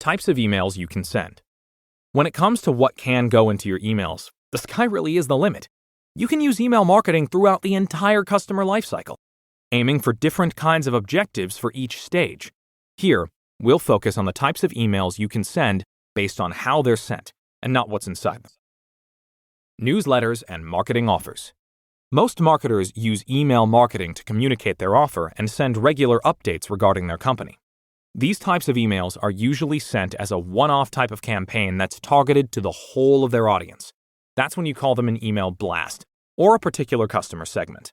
Types of emails you can send. When it comes to what can go into your emails, the sky really is the limit. You can use email marketing throughout the entire customer lifecycle, aiming for different kinds of objectives for each stage. Here, we'll focus on the types of emails you can send based on how they're sent and not what's inside them. Newsletters and marketing offers. Most marketers use email marketing to communicate their offer and send regular updates regarding their company. These types of emails are usually sent as a one-off type of campaign that's targeted to the whole of their audience. That's when you call them an email blast, or a particular customer segment.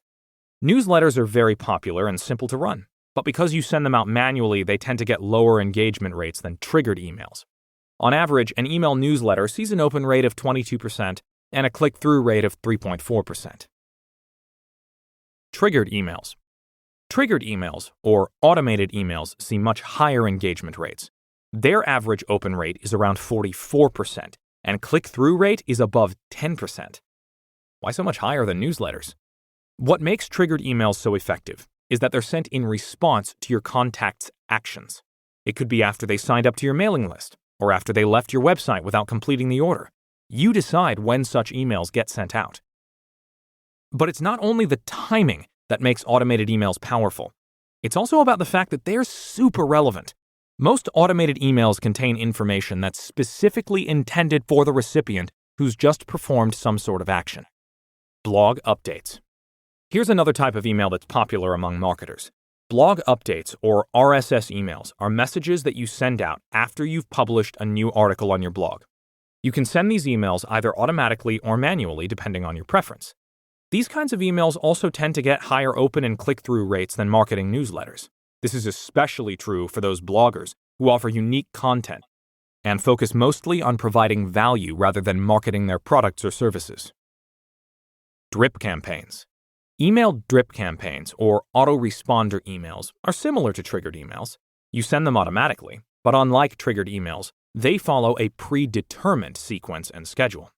Newsletters are very popular and simple to run, but because you send them out manually, they tend to get lower engagement rates than triggered emails. On average, an email newsletter sees an open rate of 22% and a click-through rate of 3.4%. Triggered emails. Triggered emails, or automated emails, see much higher engagement rates. Their average open rate is around 44%, and click-through rate is above 10%. Why so much higher than newsletters? What makes triggered emails so effective is that they're sent in response to your contact's actions. It could be after they signed up to your mailing list, or after they left your website without completing the order. You decide when such emails get sent out. But it's not only the timing that makes automated emails powerful. It's also about the fact that they're super relevant. Most automated emails contain information that's specifically intended for the recipient who's just performed some sort of action. Blog updates. Here's another type of email that's popular among marketers. Blog updates, or RSS emails, are messages that you send out after you've published a new article on your blog. You can send these emails either automatically or manually, depending on your preference. These kinds of emails also tend to get higher open and click-through rates than marketing newsletters. This is especially true for those bloggers who offer unique content and focus mostly on providing value rather than marketing their products or services. Drip campaigns. Email drip campaigns, or autoresponder emails, are similar to triggered emails. You send them automatically, but unlike triggered emails, they follow a predetermined sequence and schedule.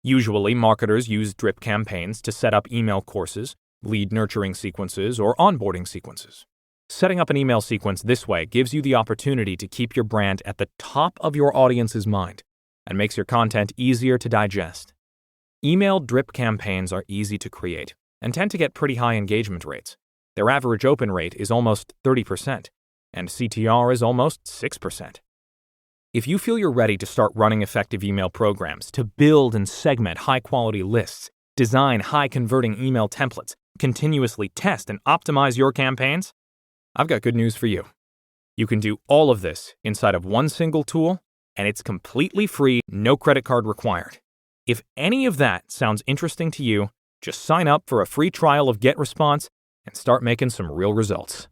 Usually, marketers use drip campaigns to set up email courses, lead nurturing sequences, or onboarding sequences. Setting up an email sequence this way gives you the opportunity to keep your brand at the top of your audience's mind and makes your content easier to digest. Email drip campaigns are easy to create and tend to get pretty high engagement rates. Their average open rate is almost 30%, and CTR is almost 6%. If you feel you're ready to start running effective email programs to build and segment high-quality lists, design high-converting email templates, continuously test and optimize your campaigns, I've got good news for you. You can do all of this inside of one single tool, and it's completely free, no credit card required. If any of that sounds interesting to you, just sign up for a free trial of GetResponse and start making some real results.